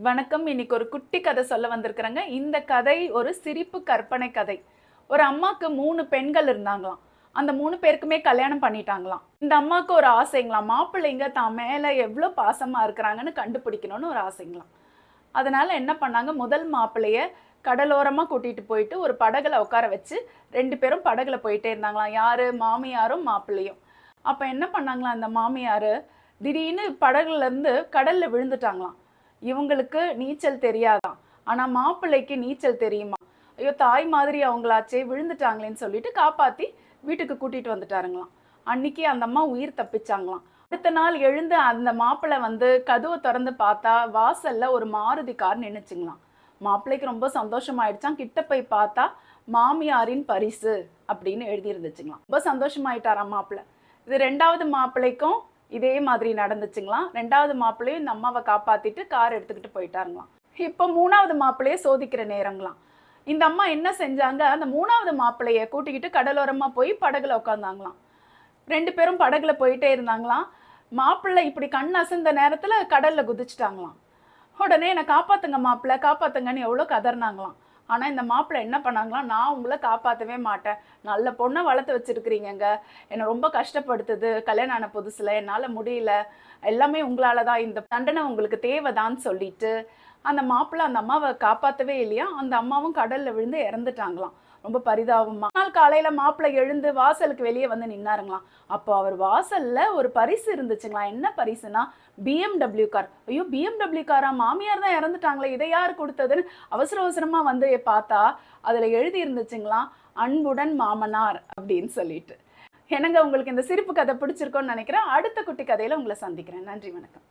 வணக்கம். இன்னைக்கு ஒரு குட்டி கதை சொல்ல வந்திருக்கிறேங்க. இந்த கதை ஒரு சிரிப்பு கற்பனை கதை. ஒரு அம்மாக்கு 3 பெண்கள் இருந்தாங்களாம். அந்த 3 பேருக்குமே கல்யாணம் பண்ணிட்டாங்களாம். இந்த அம்மாக்கு ஒரு ஆசைங்களாம். மாப்பிள்ளைங்க தான் மேல எவ்ளோ பாசமா இருக்கிறாங்கன்னு கண்டுபிடிக்கணும்னு ஒரு ஆசைங்களாம். அதனால என்ன பண்ணாங்க, முதல் மாப்பிள்ளைய கடலோரமா கூட்டிட்டு போயிட்டு ஒரு படகுல உட்கார வச்சு 2 பேரும் படகுல போயிட்டே இருந்தாங்களாம். யாரு? மாமியாரும் மாப்பிள்ளையும். அப்ப என்ன பண்ணாங்களாம் அந்த மாமியாரு, திடீர்னு படகுல இருந்து கடல்ல விழுந்துட்டாங்களாம். இவங்களுக்கு நீச்சல் தெரியாதாம். ஆனா மாப்பிள்ளைக்கு நீச்சல் தெரியுமா? ஐயோ! தாய் மாதிரி அவங்களாச்சே விழுந்துட்டாங்களேன்னு சொல்லிட்டு காப்பாத்தி வீட்டுக்கு கூட்டிட்டு வந்துட்டாருங்களாம். அன்னைக்கு அந்த அம்மா உயிர் தப்பிச்சாங்களாம். அடுத்த நாள் எழுந்து அந்த மாப்பிள்ளை வந்து கதவ தொறந்து பார்த்தா, வாசல்ல ஒரு மாருதி கார் நின்னுச்சுங்களாம். மாப்பிள்ளைக்கு ரொம்ப சந்தோஷமாயிடுச்சாம். கிட்ட போய் பார்த்தா, மாமியாரின் பரிசு அப்படின்னு எழுதி இருந்துச்சுங்களாம். ரொம்ப சந்தோஷமாயிட்டாராம் மாப்பிள்ளை. இது 2வது மாப்பிள்ளைக்கும் இதே மாதிரி நடந்துச்சுங்களாம். 2வது மாப்பிள்ளையும் இந்த அம்மாவை காப்பாத்திட்டு கார் எடுத்துக்கிட்டு போயிட்டாருங்களாம். இப்போ 3வது மாப்பிள்ளைய சோதிக்கிற நேரங்களாம். இந்த அம்மா என்ன செஞ்சாங்க, அந்த 3வது மாப்பிள்ளைய கூட்டிக்கிட்டு கடலோரமா போய் படகுல உட்காந்தாங்களாம். 2 பேரும் படகுல போயிட்டே இருந்தாங்களாம். மாப்பிள்ளை இப்படி கண் அசந்த நேரத்துல கடல்ல குதிச்சுட்டாங்களாம். உடனே என்ன காப்பாத்துங்க மாப்பிள்ளை, காப்பாத்துங்கன்னு எவ்வளோ கதறினாங்களாம். ஆனா இந்த மாப்பிள்ளை என்ன பண்ணாங்களாம், நான் உங்கள காப்பாத்தவே மாட்டேன். நல்ல பொண்ண வளர்த்து வச்சிருக்கிறீங்கங்க. என்ன ரொம்ப கஷ்டப்படுத்துது. கல்யாணம் ஆன புதுசுல என்னால முடியல. எல்லாமே உங்களால தான். இந்த தண்டனை உங்களுக்கு தேவைதான்னு சொல்லிட்டு, அந்த மாப்பிள்ளை அந்த அம்மாவ காப்பாத்தவே இல்லையாம். அந்த அம்மாவும் கடல்ல விழுந்து இறந்துட்டாங்களாம். ரொம்ப பரிதாபமா. நாள் காலையில மாப்பிள்ளை எழுந்து வாசலுக்கு வெளியே வந்து நின்னாருங்களாம். அப்போ அவர் வாசல்ல ஒரு பரிசு இருந்துச்சுங்களாம். என்ன பரிசுனா, BMW கார். ஐயோ! BMW காரா? மாமியார் தான் இறந்துட்டாங்களே, இதை யார் கொடுத்ததுன்னு அவசர அவசரமா வந்து பார்த்தா, அதுல எழுதி இருந்துச்சுங்களாம், அன்புடன் மாமனார் அப்படின்னு சொல்லிட்டு. என்னங்க உங்களுக்கு இந்த சிரிப்பு கதை பிடிச்சிருக்கோன்னு நினைக்கிறேன். அடுத்த குட்டி கதையில உங்களை சந்திக்கிறேன். நன்றி, வணக்கம்.